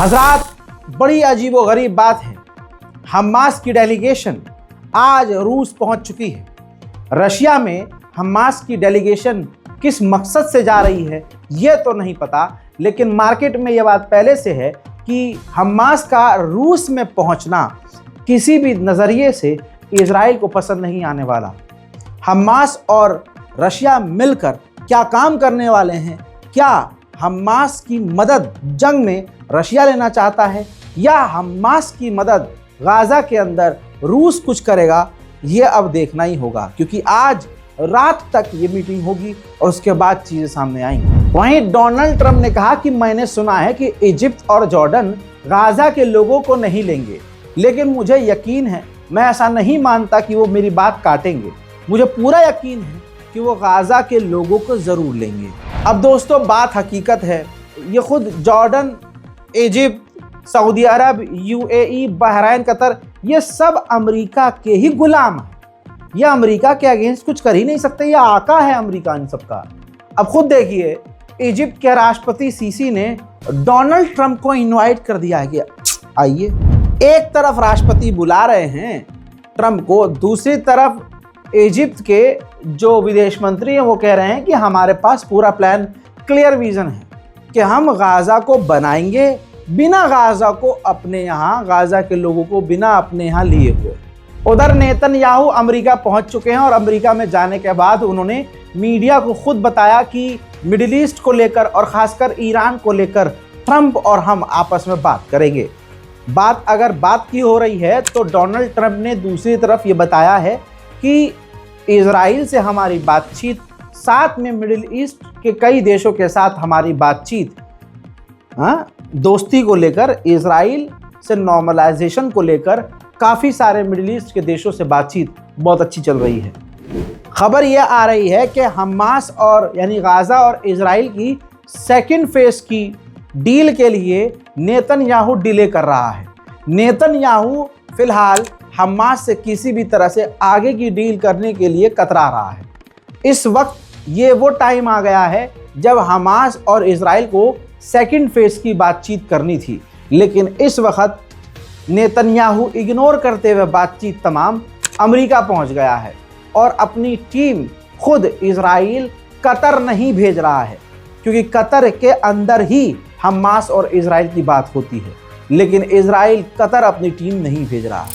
हजरात, बड़ी अजीबोगरीब बात है। हमास की डेलीगेशन आज रूस पहुंच चुकी है। रशिया में हमास की डेलीगेशन किस मकसद से जा रही है ये तो नहीं पता, लेकिन मार्केट में ये बात पहले से है कि हमास का रूस में पहुंचना किसी भी नज़रिए से इजराइल को पसंद नहीं आने वाला। हमास और रशिया मिलकर क्या काम करने वाले हैं? क्या हमास की मदद जंग में रशिया लेना चाहता है या हमास की मदद गाज़ा के अंदर रूस कुछ करेगा? ये अब देखना ही होगा, क्योंकि आज रात तक ये मीटिंग होगी और उसके बाद चीज़ें सामने आएंगी। वहीं डोनाल्ड ट्रंप ने कहा कि मैंने सुना है कि इजिप्ट और जॉर्डन गाज़ा के लोगों को नहीं लेंगे, लेकिन मुझे यकीन है, मैं ऐसा नहीं मानता कि वो मेरी बात काटेंगे। मुझे पूरा यकीन है कि वो गाज़ा के लोगों को ज़रूर लेंगे। अब दोस्तों, बात हकीकत है, ये खुद जॉर्डन, इजिप्ट, सऊदी अरब, यूएई, बहरीन, कतर, ये सब अमेरिका के ही गुलाम हैं। ये अमेरिका के अगेंस्ट कुछ कर ही नहीं सकते, ये आका है अमेरिका इन सबका। अब खुद देखिए, इजिप्ट के राष्ट्रपति सीसी ने डोनाल्ड ट्रंप को इनवाइट कर दिया है कि आइए। एक तरफ राष्ट्रपति बुला रहे हैं ट्रंप को, दूसरी तरफ इजिप्ट के जो विदेश मंत्री हैं वो कह रहे हैं कि हमारे पास पूरा प्लान, क्लियर विजन है कि हम गाज़ा को बनाएंगे बिना गाज़ा को अपने यहाँ, गाज़ा के लोगों को बिना अपने यहाँ लिए हुए। उधर नेतन्याहू अमेरिका पहुंच चुके हैं और अमेरिका में जाने के बाद उन्होंने मीडिया को खुद बताया कि मिडिल ईस्ट को लेकर और ख़ासकर ईरान को लेकर ट्रंप और हम आपस में बात करेंगे। अगर बात की हो रही है तो डोनाल्ड ट्रंप ने दूसरी तरफ ये बताया है कि इजराइल से हमारी बातचीत, साथ में मिडिल ईस्ट के कई देशों के साथ हमारी बातचीत, दोस्ती को लेकर, इजराइल से नॉर्मलाइजेशन को लेकर काफ़ी सारे मिडिल ईस्ट के देशों से बातचीत बहुत अच्छी चल रही है। खबर यह आ रही है कि हमास और यानी गाज़ा और इजराइल की सेकंड फेज की डील के लिए नेतन्याहू डिले कर रहा है। नेतन्याहू फिलहाल हमास से किसी भी तरह से आगे की डील करने के लिए कतरा रहा है। इस वक्त ये वो टाइम आ गया है जब हमास और इजराइल को सेकंड फेज की बातचीत करनी थी, लेकिन इस वक्त नेतन्याहू इग्नोर करते हुए बातचीत तमाम अमेरिका पहुंच गया है और अपनी टीम खुद इजराइल कतर नहीं भेज रहा है, क्योंकि कतर के अंदर ही हमास और इजराइल की बात होती है, लेकिन इजराइल कतर अपनी टीम नहीं भेज रहा।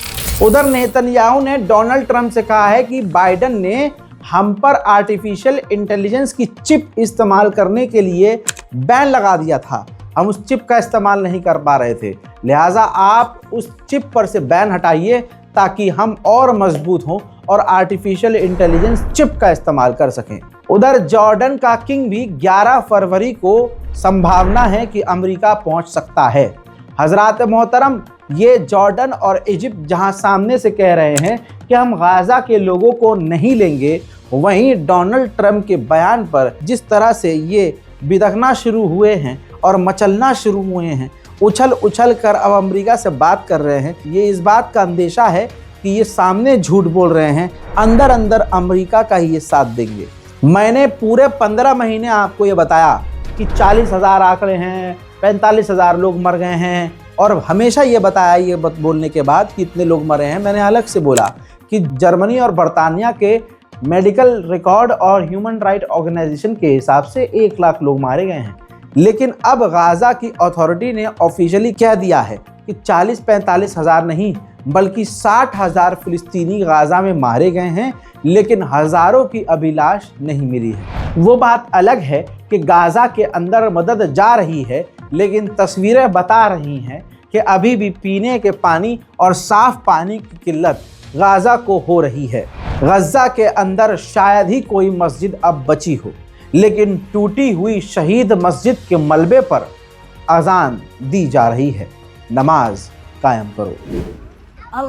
उधर नेतन्याहू ने डोनाल्ड ट्रंप से कहा है कि बाइडन ने हम पर आर्टिफिशियल इंटेलिजेंस की चिप इस्तेमाल करने के लिए बैन लगा दिया था, हम उस चिप का इस्तेमाल नहीं कर पा रहे थे, लिहाजा आप उस चिप पर से बैन हटाइए ताकि हम और मजबूत हों और आर्टिफिशियल इंटेलिजेंस चिप का इस्तेमाल कर सकें। उधर जॉर्डन का किंग भी 11 फरवरी को संभावना है कि अमेरिका पहुंच सकता है। हजरात मोहतरम, ये जॉर्डन और इजिप्ट जहां सामने से कह रहे हैं कि हम गाज़ा के लोगों को नहीं लेंगे, वहीं डोनाल्ड ट्रंप के बयान पर जिस तरह से ये बिदकना शुरू हुए हैं और मचलना शुरू हुए हैं, उछल उछल कर अब अमेरिका से बात कर रहे हैं, ये इस बात का अंदेशा है कि ये सामने झूठ बोल रहे हैं, अंदर अंदर अमेरिका का ही ये साथ देंगे। मैंने पूरे 15 महीने आपको ये बताया कि 40,000 आंकड़े हैं, 45,000 लोग मर गए हैं, और हमेशा ये बताया, ये बोलने के बाद कि इतने लोग मरे हैं, मैंने अलग से बोला कि जर्मनी और बरतानिया के मेडिकल रिकॉर्ड और ह्यूमन राइट ऑर्गेनाइजेशन के हिसाब से 1 लाख लोग मारे गए हैं। लेकिन अब गाज़ा की अथॉरिटी ने ऑफिशियली कह दिया है कि 40-45 हज़ार नहीं बल्कि 60,000 फिलिस्तीनी गाज़ा में मारे गए हैं, लेकिन हज़ारों की अभिलाष नहीं मिली है। वो बात अलग है कि गाज़ा के अंदर मदद जा रही है, लेकिन तस्वीरें बता रही हैं कि अभी भी पीने के पानी और साफ़ पानी की किल्लत गाज़ा को हो रही है। गज़ा के अंदर शायद ही कोई मस्जिद अब बची हो, लेकिन टूटी हुई शहीद मस्जिद के मलबे पर अजान दी जा रही है, नमाज कायम करो। अल्लाहु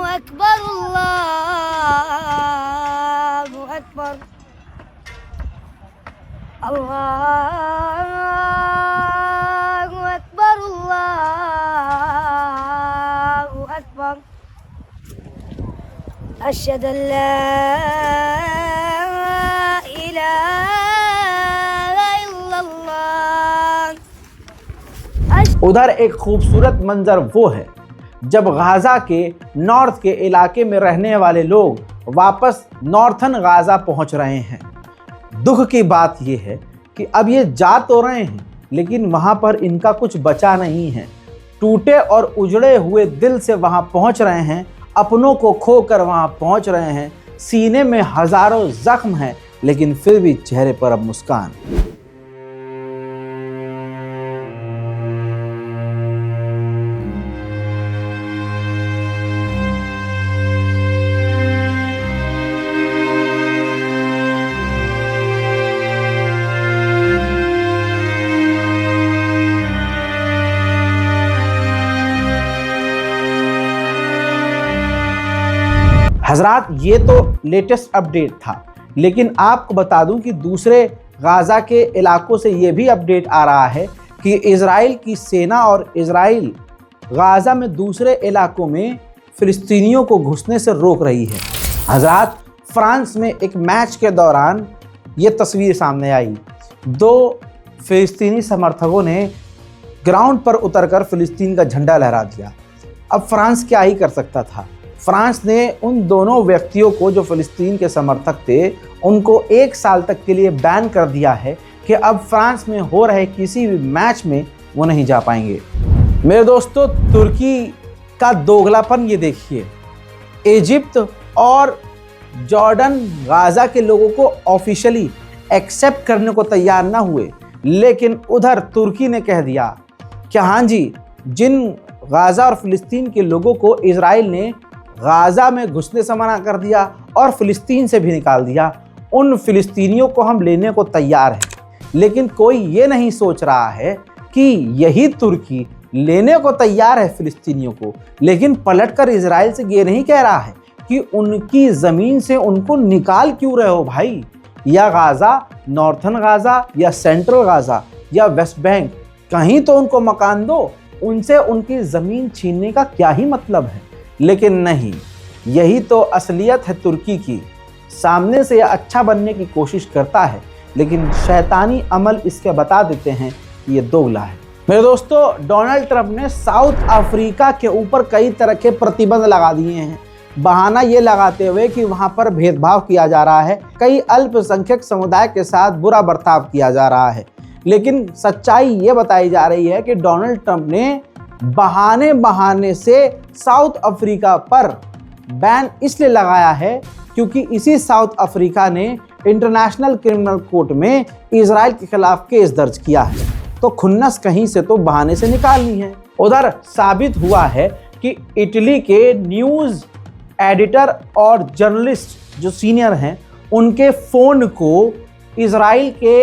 अकबर, अल्लाहु अकबर, अल्लाहु अकबर, अल्लाहु अकबर, अशहदु अल्ला इलाहा इल्लल्लाह। उधर एक खूबसूरत मंजर वो है जब गाजा के नॉर्थ के इलाके में रहने वाले लोग वापस नॉर्थन गाजा पहुंच रहे हैं। दुख की बात यह है कि अब ये जा तो रहे हैं लेकिन वहां पर इनका कुछ बचा नहीं है। टूटे और उजड़े हुए दिल से वहां पहुंच रहे हैं, अपनों को खोकर वहां पहुंच रहे हैं। सीने में हजारों जख्म हैं लेकिन फिर भी चेहरे पर अब मुस्कान। हजरात, ये तो लेटेस्ट अपडेट था, लेकिन आपको बता दूं कि दूसरे गाजा के इलाकों से ये भी अपडेट आ रहा है कि इजराइल की सेना और इजराइल गाजा में दूसरे इलाकों में फिलिस्तीनियों को घुसने से रोक रही है। हजरात, फ्रांस में एक मैच के दौरान ये तस्वीर सामने आई। 2 फिलिस्तीनी समर्थकों ने ग्राउंड पर उतरकर फिलिस्तीन का झंडा लहरा दिया। अब फ्रांस क्या ही कर सकता था। फ्रांस ने उन दोनों व्यक्तियों को जो फिलिस्तीन के समर्थक थे उनको 1 साल तक के लिए बैन कर दिया है कि अब फ्रांस में हो रहे किसी भी मैच में वो नहीं जा पाएंगे। मेरे दोस्तों, तुर्की का दोगलापन ये देखिए। इजिप्ट और जॉर्डन गाजा के लोगों को ऑफिशियली एक्सेप्ट करने को तैयार ना हुए, लेकिन उधर तुर्की ने कह दिया कि हाँ जी, जिन गाजा और फिलिस्तीन के लोगों को इजराइल ने गाजा में घुसने से मना कर दिया और फिलिस्तीन से भी निकाल दिया, उन फिलिस्तीनियों को हम लेने को तैयार हैं। लेकिन कोई ये नहीं सोच रहा है कि यही तुर्की लेने को तैयार है फिलिस्तीनियों को, लेकिन पलटकर इजराइल से ये नहीं कह रहा है कि उनकी ज़मीन से उनको निकाल क्यों रहे हो भाई। या गाजा, नॉर्थन गाजा या सेंट्रल गाजा या वेस्ट बैंक, कहीं तो उनको मकान दो। उनसे उनकी ज़मीन छीनने का क्या ही मतलब है। लेकिन नहीं, यही तो असलियत है तुर्की की। सामने से अच्छा बनने की कोशिश करता है लेकिन शैतानी अमल इसके बता देते हैं कि ये दोगला है। मेरे दोस्तों, डोनाल्ड ट्रंप ने साउथ अफ्रीका के ऊपर कई तरह के प्रतिबंध लगा दिए हैं, बहाना ये लगाते हुए कि वहाँ पर भेदभाव किया जा रहा है, कई अल्पसंख्यक समुदाय के साथ बुरा बर्ताव किया जा रहा है। लेकिन सच्चाई ये बताई जा रही है कि डोनाल्ड ट्रंप ने बहाने से साउथ अफ्रीका पर बैन इसलिए लगाया है क्योंकि इसी साउथ अफ्रीका ने इंटरनेशनल क्रिमिनल कोर्ट में इजराइल के खिलाफ केस दर्ज किया है। तो खुन्नस कहीं से तो बहाने से निकालनी है। उधर साबित हुआ है कि इटली के न्यूज़ एडिटर और जर्नलिस्ट जो सीनियर हैं, उनके फ़ोन को इजराइल के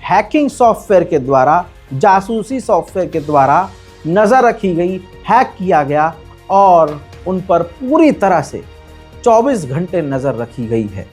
हैकिंग सॉफ्टवेयर के द्वारा, जासूसी सॉफ्टवेयर के द्वारा नज़र रखी गई, हैक किया गया और उन पर पूरी तरह से 24 घंटे नज़र रखी गई है।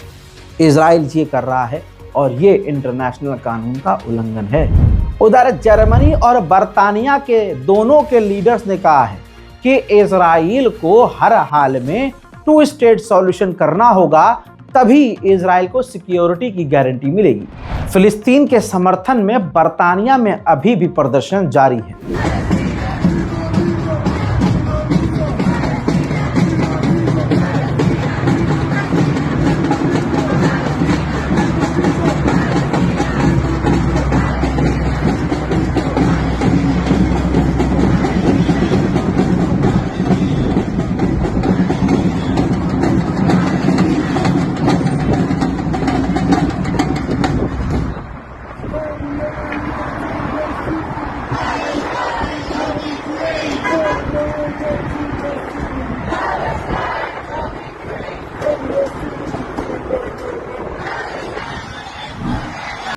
इजराइल ये कर रहा है और ये इंटरनेशनल कानून का उल्लंघन है। उधर जर्मनी और बर्तानिया के दोनों के लीडर्स ने कहा है कि इजराइल को हर हाल में 2 स्टेट सॉल्यूशन करना होगा, तभी इजराइल को सिक्योरिटी की गारंटी मिलेगी। फिलिस्तीन के समर्थन में बर्तानिया में अभी भी प्रदर्शन जारी है।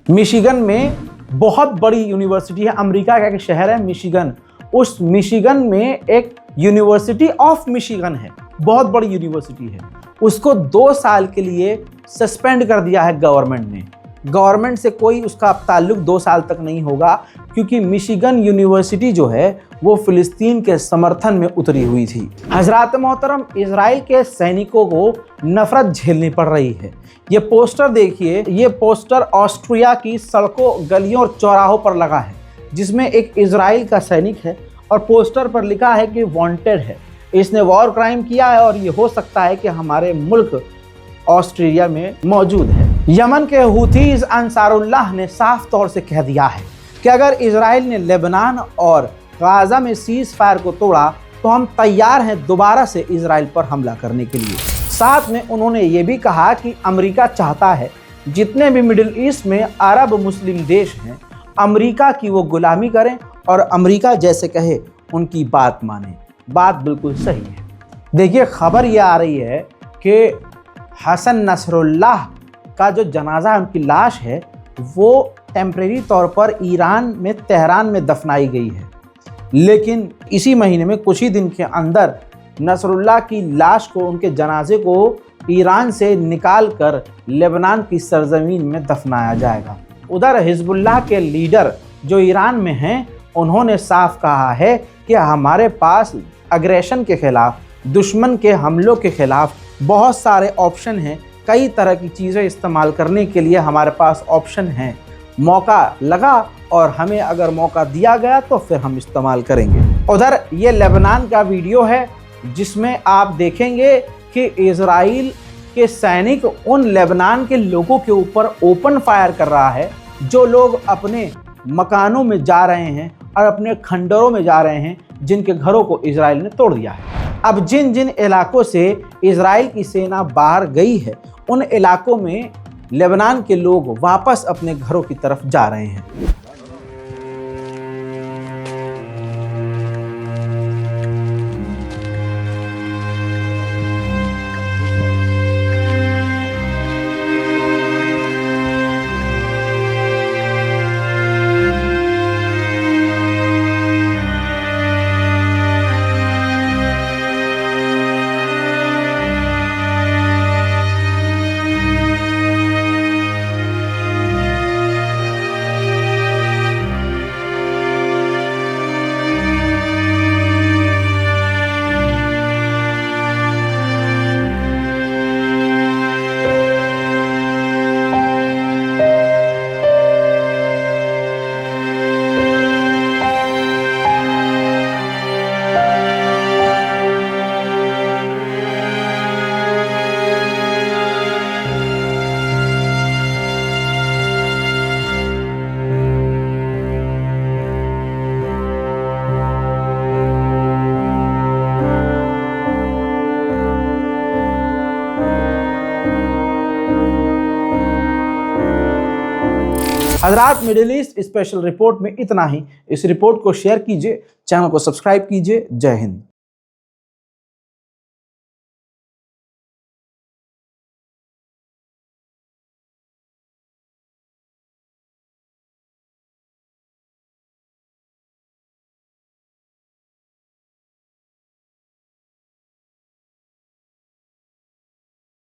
मिशिगन में बहुत बड़ी यूनिवर्सिटी है, अमेरिका का एक शहर है मिशिगन। उस मिशिगन में एक यूनिवर्सिटी ऑफ मिशिगन है, बहुत बड़ी यूनिवर्सिटी है। उसको 2 साल के लिए सस्पेंड कर दिया है गवर्नमेंट ने। गवर्नमेंट से कोई उसका ताल्लुक 2 साल तक नहीं होगा, क्योंकि मिशिगन यूनिवर्सिटी जो है वो फिलिस्तीन के समर्थन में उतरी हुई थी। हजरात मोहतरम, इजराइल के सैनिकों को नफरत झेलनी पड़ रही है। ये पोस्टर देखिए, ये पोस्टर ऑस्ट्रिया की सड़कों, गलियों और चौराहों पर लगा है, जिसमें एक इजराइल का सैनिक है और पोस्टर पर लिखा है कि वांटेड है, इसने वॉर क्राइम किया है और ये हो सकता है कि हमारे मुल्क ऑस्ट्रेलिया में मौजूद है। यमन के हुथीज अंसारुल्लाह ने साफ तौर से कह दिया है कि अगर इजराइल ने लेबनान और गाजा में सीज फायर को तोड़ा तो हम तैयार हैं दोबारा से इजराइल पर हमला करने के लिए। साथ में उन्होंने ये भी कहा कि अमेरिका चाहता है जितने भी मिडिल ईस्ट में अरब मुस्लिम देश हैं, अमेरिका की वो गुलामी करें और अमेरिका जैसे कहे उनकी बात माने। बात बिल्कुल सही है। देखिए, खबर ये आ रही है कि हसन नसरुल्लाह का जो जनाजा है, उनकी लाश है, वो टेम्परेरी तौर पर ईरान में तेहरान में दफनाई गई है, लेकिन इसी महीने में कुछ ही दिन के अंदर नसरुल्लाह की लाश को, उनके जनाजे को ईरान से निकाल कर लेबनान की सरजमीन में दफनाया जाएगा। उधर हिजबुल्लाह के लीडर जो ईरान में हैं, उन्होंने साफ कहा है कि हमारे पास अग्रेशन के खिलाफ, दुश्मन के हमलों के खिलाफ बहुत सारे ऑप्शन हैं, कई तरह की चीज़ें इस्तेमाल करने के लिए हमारे पास ऑप्शन हैं। मौका लगा और हमें अगर मौका दिया गया तो फिर हम इस्तेमाल करेंगे। उधर ये लेबनान का वीडियो है जिसमें आप देखेंगे कि इजराइल के सैनिक उन लेबनान के लोगों के ऊपर ओपन फायर कर रहा है जो लोग अपने मकानों में जा रहे हैं और अपने खंडरों में जा रहे हैं, जिनके घरों को इजराइल ने तोड़ दिया है। अब जिन जिन इलाकों से इजराइल की सेना बाहर गई है, उन इलाकों में लेबनान के लोग वापस अपने घरों की तरफ जा रहे हैं। हजरात, मिडिल ईस्ट स्पेशल रिपोर्ट में इतना ही। इस रिपोर्ट को शेयर कीजिए, चैनल को सब्सक्राइब कीजिए। जय हिंद।